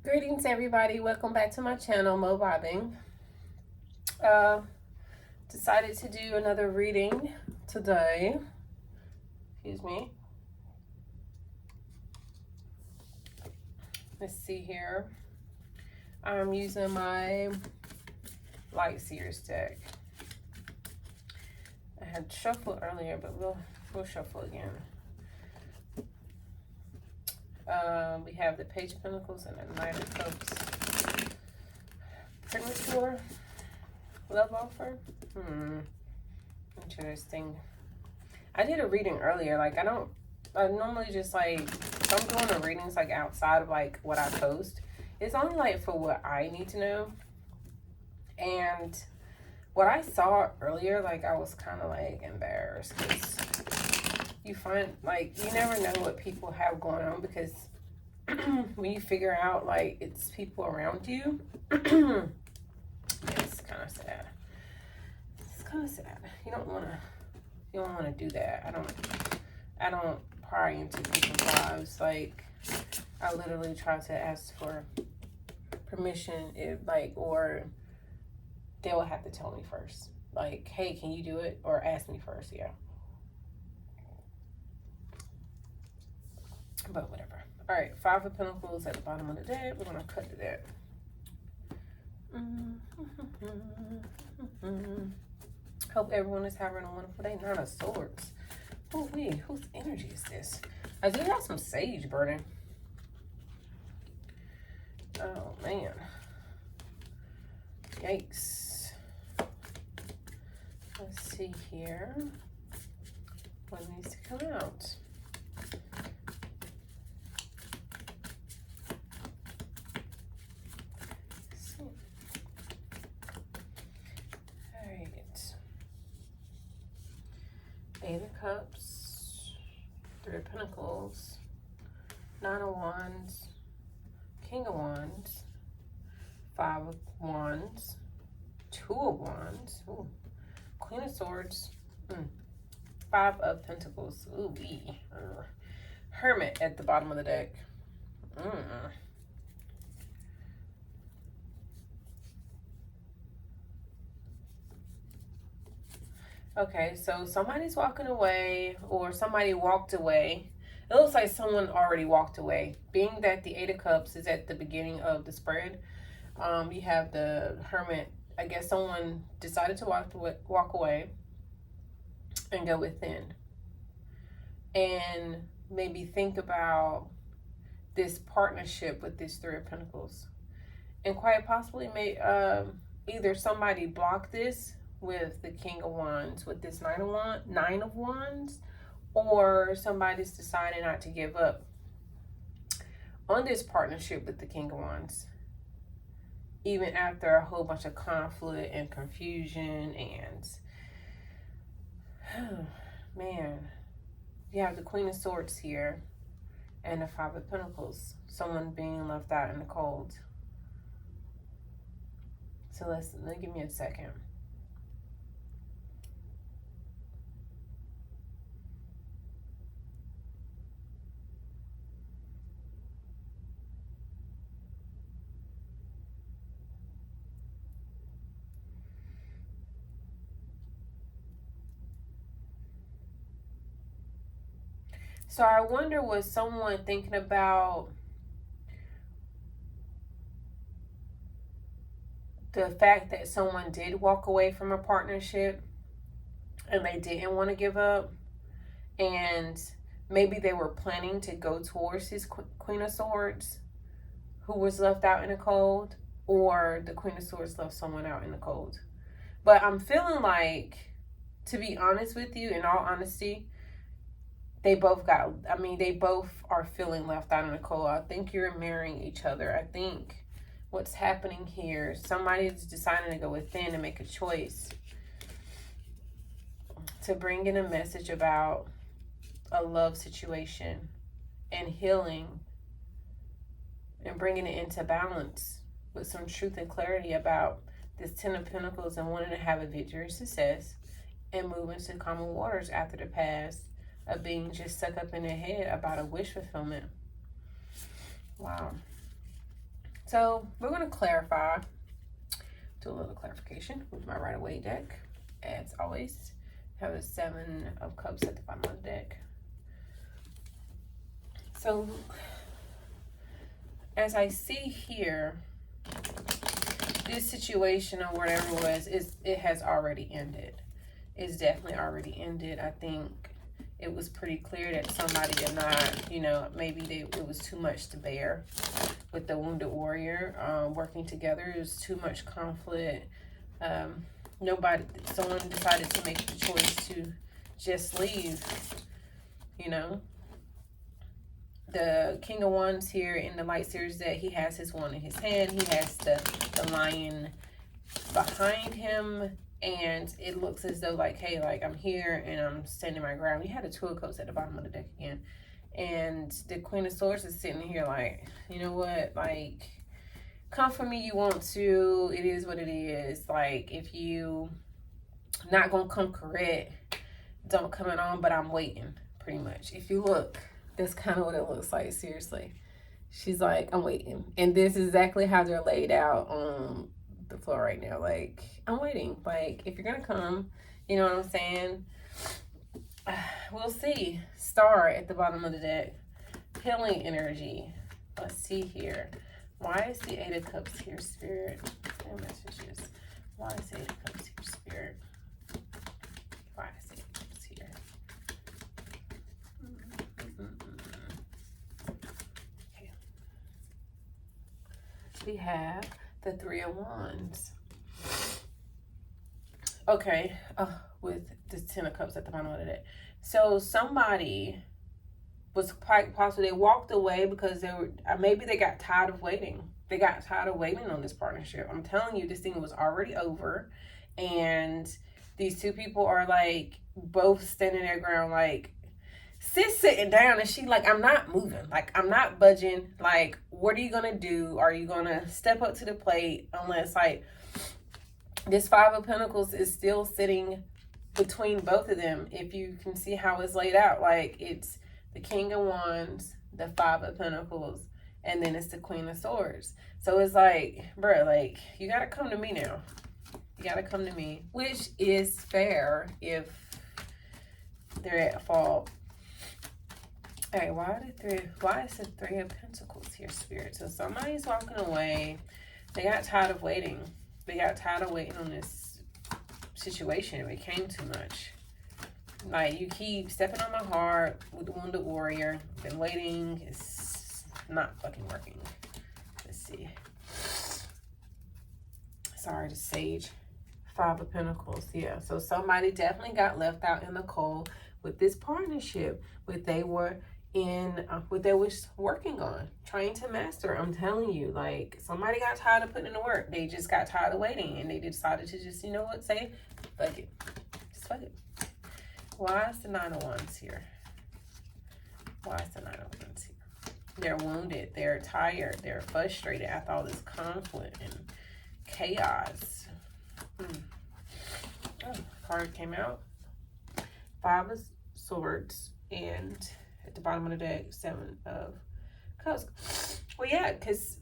Greetings everybody, welcome back to my channel, Mo Bobbing. Decided to do another reading today. Excuse me. Let's see here. I'm using my Light Seers deck. I had shuffled earlier, but we'll shuffle again. We have the Page of Pentacles and the Knight of Cups. Premature love offer. Interesting. I did a reading earlier. Like I normally just like, if I'm doing the readings like outside of like what I post, it's only like for what I need to know. And what I saw earlier, like I was kind of like embarrassed because you find like you never know what people have going on, because when you figure out like it's people around you, it's kind of sad. It's kind of sad. You don't want to do that. I don't pry into people's lives. Like I literally try to ask for permission, if like, or they will have to tell me first. Like, hey, can you do it? Or ask me first, yeah. But whatever. All right, Five of Pentacles at the bottom of the deck. We're gonna cut to that. Hope everyone is having a wonderful day. Nine of Swords. Oh, wait, whose energy is this? I do have some sage burning. Oh man. Yikes. Let's see here. What needs to come out? Eight of Cups, Three of Pentacles, Nine of Wands, King of Wands, Five of Wands, Two of Wands, ooh, Queen of Swords, Five of Pentacles, ooh, Hermit at the bottom of the deck. Okay, so somebody's walking away, or somebody walked away. It looks like someone already walked away. Being that the Eight of Cups is at the beginning of the spread, you have the Hermit. I guess someone decided to walk away and go within. And maybe think about this partnership with this Three of Pentacles. And quite possibly either somebody blocked this with the King of Wands, with this Nine of Wands, or somebody's deciding not to give up on this partnership with the King of Wands, even after a whole bunch of conflict and confusion. And man, you have the Queen of Swords here and the Five of Pentacles, someone being left out in the cold. So give me a second. So I wonder, was someone thinking about the fact that someone did walk away from a partnership and they didn't want to give up, and maybe they were planning to go towards his Queen of Swords who was left out in the cold, or the Queen of Swords left someone out in the cold. But I'm feeling like, to be honest with you, in all honesty, they both are feeling left out in the cold. I think you're mirroring each other. I think what's happening here, somebody's deciding to go within and make a choice to bring in a message about a love situation and healing, and bringing it into balance with some truth and clarity about this Ten of Pentacles, and wanting to have a victorious success and move into calmer waters after the past of being just stuck up in their head about a wish fulfillment. Wow. So we're going to clarify, do a little clarification with my Rider-Waite deck. As always, have a 7 of Cups at the bottom of the deck. So as I see here, this situation or whatever it was, it has already ended. It's definitely already ended. I think it was pretty clear that somebody did not, you know, maybe it was too much to bear with the Wounded Warrior working together. It was too much conflict. Someone decided to make the choice to just leave, you know. The King of Wands here in the Light Series deck, he has his wand in his hand. He has the lion behind him. And it looks as though like, hey, like I'm here and I'm standing my ground. We had a 2 of Cups at the bottom of the deck again. And the Queen of Swords is sitting here like, you know what? Like, come for me, you want to. It is what it is. Like, if you not going to come correct, don't come it on, but I'm waiting, pretty much. If you look, that's kind of what it looks like, seriously. She's like, I'm waiting. And this is exactly how they're laid out on the floor right now. Like, I'm waiting. Like, if you're going to come, you know what I'm saying? We'll see. Star at the bottom of the deck. Healing energy. Let's see here. Why is the 8 of Cups here, Spirit? No messages. Why is the 8 of Cups here, Spirit? Why is the 8 of Cups here? Okay. We have the 3 of Wands. Okay, with the 10 of Cups at the bottom of the deck. So somebody was quite possibly, they walked away because they were, maybe they got tired of waiting. They got tired of waiting on this partnership. I'm telling you, this thing was already over. And these 2 people are like, both standing their ground, like, Sis sitting down and she like, I'm not moving. Like, I'm not budging. Like, what are you going to do? Are you going to step up to the plate? Unless, like, this 5 of Pentacles is still sitting between both of them. If you can see how it's laid out. Like, it's the King of Wands, the 5 of Pentacles, and then it's the Queen of Swords. So it's like, bro, like, you got to come to me now. You got to come to me. Which is fair if they're at fault. All right, why is the 3 of Pentacles here, Spirit? So somebody's walking away. They got tired of waiting. They got tired of waiting on this situation. It became too much. Like, you keep stepping on my heart with the Wounded Warrior. Been waiting. It's not fucking working. Let's see. Sorry, the Sage. 5 of Pentacles. Yeah, so somebody definitely got left out in the cold with this partnership. What they were working on, trying to master. I'm telling you, like, somebody got tired of putting in the work. They just got tired of waiting, and they decided to just, you know what, say, fuck it. Just fuck it. Why is the 9 of Wands here? Why is the 9 of Wands here? They're wounded. They're tired. They're frustrated after all this conflict and chaos. Oh, card came out. 5 of Swords, and at the bottom of the deck, 7 of Cups. Well, yeah, because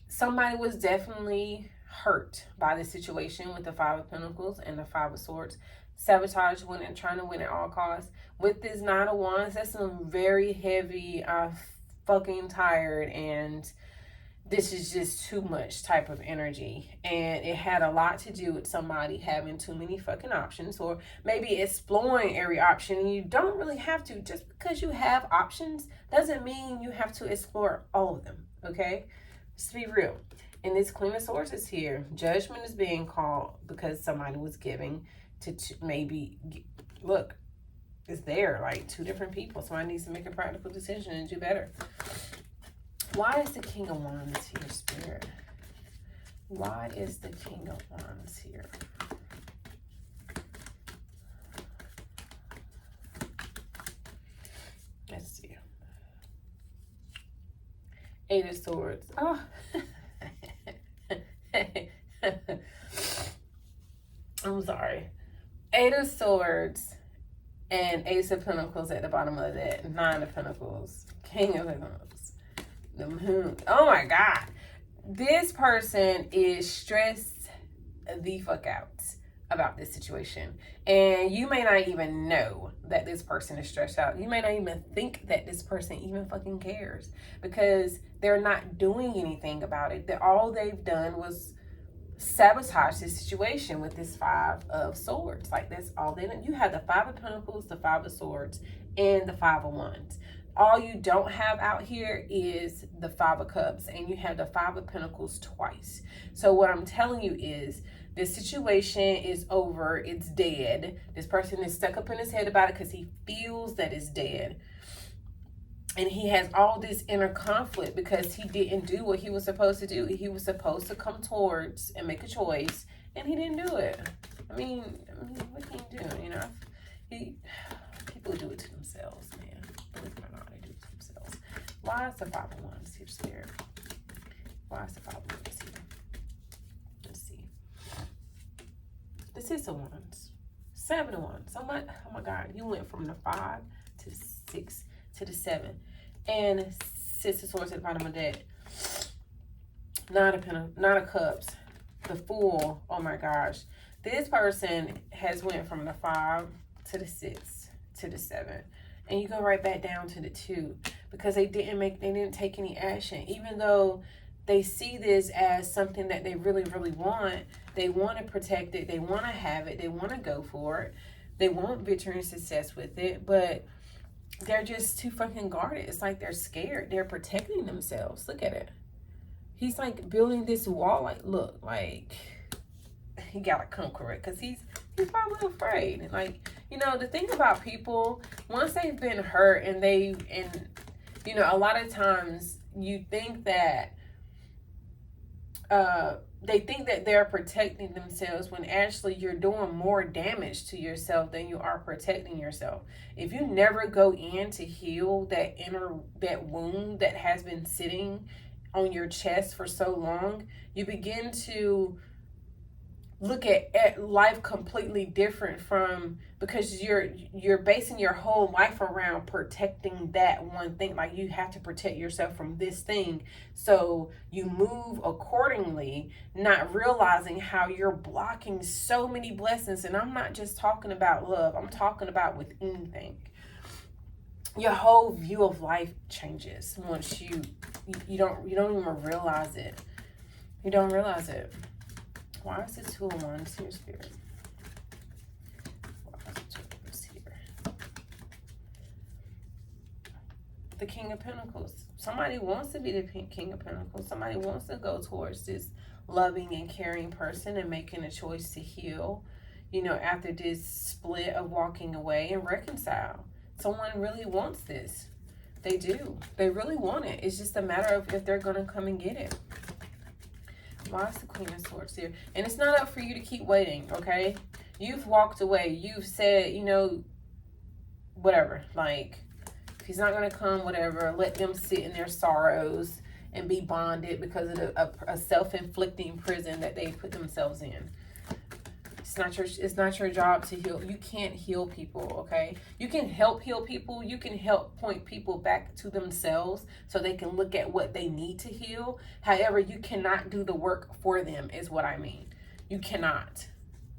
somebody was definitely hurt by the situation with the 5 of Pentacles and the 5 of Swords. Sabotage, winning, trying to win at all costs. With this 9 of Wands, that's some very heavy, fucking tired, and this is just too much type of energy. And it had a lot to do with somebody having too many fucking options, or maybe exploring every option. And you don't really have to. Just because you have options doesn't mean you have to explore all of them, okay? Let's be real. And this Queen of Swords is here. Judgment is being called because somebody was giving to maybe, look, it's there, like 2 different people. Somebody needs to make a practical decision and do better. Why is the King of Wands here, Spirit? Why is the King of Wands here? Let's see. 8 of Swords. Oh. I'm sorry. 8 of Swords and Ace of Pentacles at the bottom of that. 9 of Pentacles. King of Pentacles. Oh my God. This person is stressed the fuck out about this situation. And you may not even know that this person is stressed out. You may not even think that this person even fucking cares, because they're not doing anything about it. That all they've done was sabotage this situation with this Five of Swords. Like, that's all they did. You have the Five of Pentacles, the Five of Swords, and the Five of Wands. All you don't have out here is the Five of Cups, and you have the Five of Pentacles twice. So what I'm telling you is, this situation is over. It's dead. This person is stuck up in his head about it because he feels that it's dead. And he has all this inner conflict because he didn't do what he was supposed to do. He was supposed to come towards and make a choice, and he didn't do it. I mean, what can you do? You know, people do it to themselves, man. Believe it or not, they do it to themselves. Why is the Five of Wands here, Spirit? Why is the Five of Wands here? Let's see. The Six of Wands, Seven of Wands. Oh my God, you went from the 5 to 6 to the 7, and Six of Swords at the bottom of that. Nine of Cups, the Fool. Oh my gosh, this person has went from the 5 to the 6 to the 7, and you go right back down to the 2, because they didn't take any action, even though they see this as something that they really, really want. They want to protect it. They want to have it. They want to go for it. They want victory and success with it, but they're just too fucking guarded. It's like they're scared. They're protecting themselves. Look at it. He's like building this wall. Like, look, like he gotta come correct, because he's probably afraid. And like, you know, the thing about people, once they've been hurt and you know, a lot of times you think that they think that they're protecting themselves, when actually you're doing more damage to yourself than you are protecting yourself. If you never go in to heal that wound that has been sitting on your chest for so long, you begin to look at life completely different, because you're basing your whole life around protecting that one thing. Like, you have to protect yourself from this thing, so you move accordingly, not realizing how you're blocking so many blessings. And I'm not just talking about love, I'm talking about with anything. Your whole view of life changes once you don't even realize it. You don't realize it. Why is the Two of Wands here, Spirit? Why is the Two of Wands here? The King of Pentacles. Somebody wants to be the King of Pentacles. Somebody wants to go towards this loving and caring person and making a choice to heal, you know, after this split of walking away and reconcile. Someone really wants this. They do. They really want it. It's just a matter of if they're going to come and get it. Why is the Queen of Swords here? And it's not up for you to keep waiting, okay? You've walked away. You've said, you know, whatever. Like, if he's not going to come, whatever. Let them sit in their sorrows and be bonded because of a self-inflicting prison that they put themselves in. It's not your job to heal. You can't heal people, okay? You can help heal people. You can help point people back to themselves so they can look at what they need to heal. However, you cannot do the work for them, is what I mean. You cannot.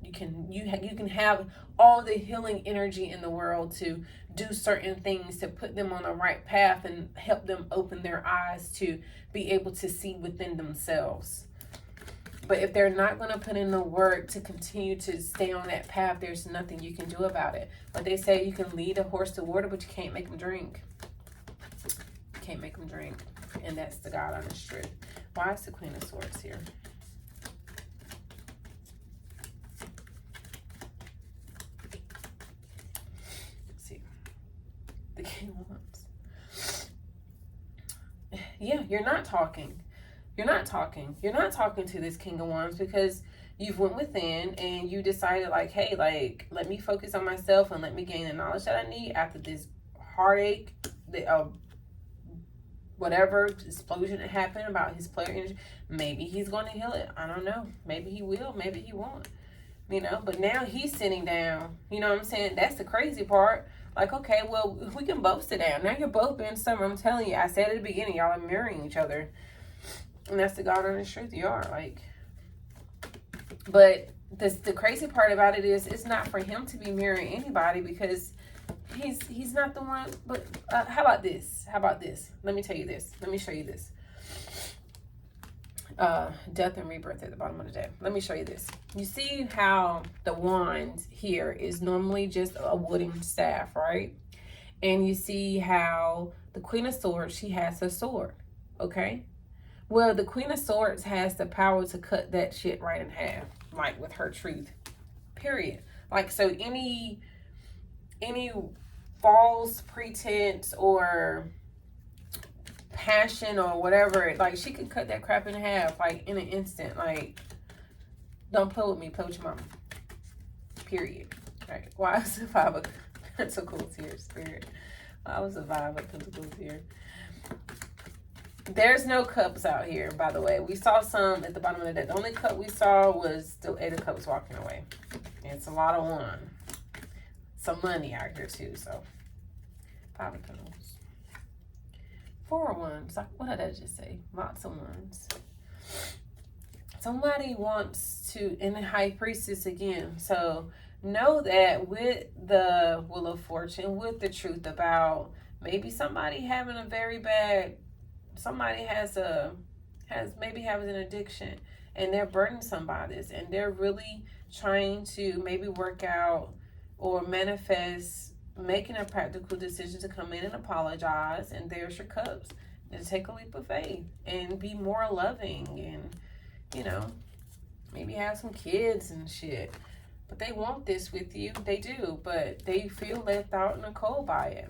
You can have all the healing energy in the world to do certain things to put them on the right path and help them open their eyes to be able to see within themselves. But if they're not going to put in the work to continue to stay on that path, there's nothing you can do about it. But they say you can lead a horse to water, but you can't make them drink. You can't make them drink. And that's the God honest truth. Why is the Queen of Swords here? Let's see. The King of Wands. Yeah, you're not talking. You're not talking to this King of Wands because you've went within and you decided like, hey, like, let me focus on myself and let me gain the knowledge that I need after this heartache, whatever explosion that happened about his player energy. Maybe he's going to heal it. I don't know. Maybe he will. Maybe he won't. You know, but now he's sitting down. You know what I'm saying? That's the crazy part. Like, okay, well, we can both sit down. Now you're both being stubborn. I'm telling you, I said at the beginning, y'all are mirroring each other. And that's the God honest truth, you are. Like, but the crazy part about it is it's not for him to be mirroring anybody because he's not the one. But how about this? How about this? Let me tell you this. Let me show you this. Death and rebirth at the bottom of the deck. Let me show you this. You see how the wand here is normally just a wooden staff, right? And you see how the Queen of Swords, she has a sword, okay? Well, the Queen of Swords has the power to cut that shit right in half, like with her truth, period. Like, so any false pretense or passion or whatever, like, she could cut that crap in half, like, in an instant. Like, don't play with me, play with your mama, period. Right? Why is the Five of Pentacles here, Spirit? Why was the Five of Pentacles here? There's no cups out here, by the way. We saw some at the bottom of the deck. The only cup we saw was the Eight of Cups walking away. And it's a lot of one. Some money out here, too, so. Five of Pentacles. Four of Wands. What did I just say? Lots of ones. Somebody wants to, and the High Priestess again. So know that with the Wheel of Fortune, with the truth about maybe somebody having a very bad, somebody maybe having an addiction and they're burdensome by this and they're really trying to maybe work out or manifest making a practical decision to come in and apologize, and there's your cups. And take a leap of faith and be more loving and, you know, maybe have some kids and shit. But they want this with you. They do, but they feel left out in the cold by it.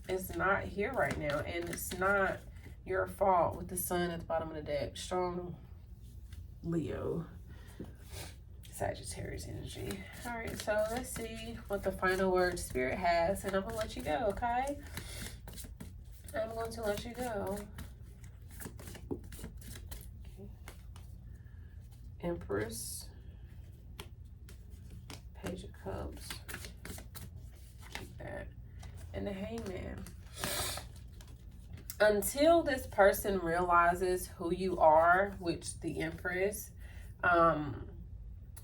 It's not here right now, and it's not your fault with the Sun at the bottom of the deck. Strong Leo. Sagittarius energy. All right, so let's see what the final word Spirit has, and I'm gonna let you go, okay? I'm going to let you go. Okay. Empress, Page of Cups, keep that, and the Hangman. Until this person realizes who you are, which the Empress,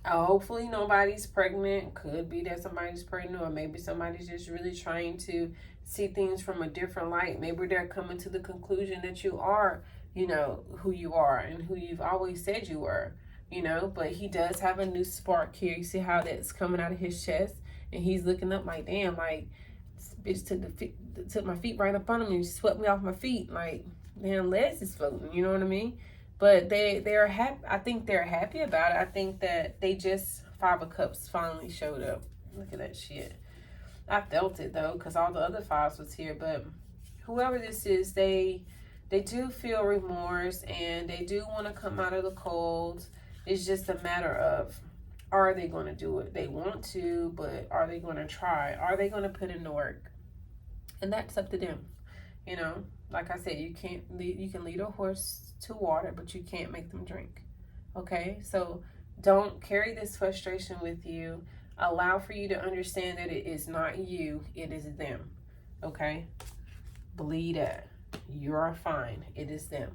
hopefully nobody's pregnant. Could be that somebody's pregnant, or maybe somebody's just really trying to see things from a different light. Maybe they're coming to the conclusion that you are, you know, who you are and who you've always said you were, you know. But he does have a new spark here. You see how that's coming out of his chest, and he's looking up like, damn, like, this bitch took my feet right up on him and swept me off my feet. Like, damn, legs is floating, you know what I mean? But they're happy. I think they're happy about it. I think that they just, Five of Cups finally showed up. Look at that shit. I felt it though, because all the other fives was here. But whoever this is, they do feel remorse and they do want to come out of the cold. It's just a matter of, are they going to do it? They want to, but are they going to try? Are they going to put in the work? And that's up to them. You know, like I said, you can lead a horse to water, but you can't make them drink. Okay, so don't carry this frustration with you. Allow for you to understand that it is not you, it is them. Okay, believe that you are fine. It is them.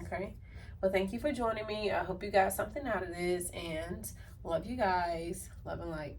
Okay, well, thank you for joining me. I hope you got something out of this, and love you guys. Love and light.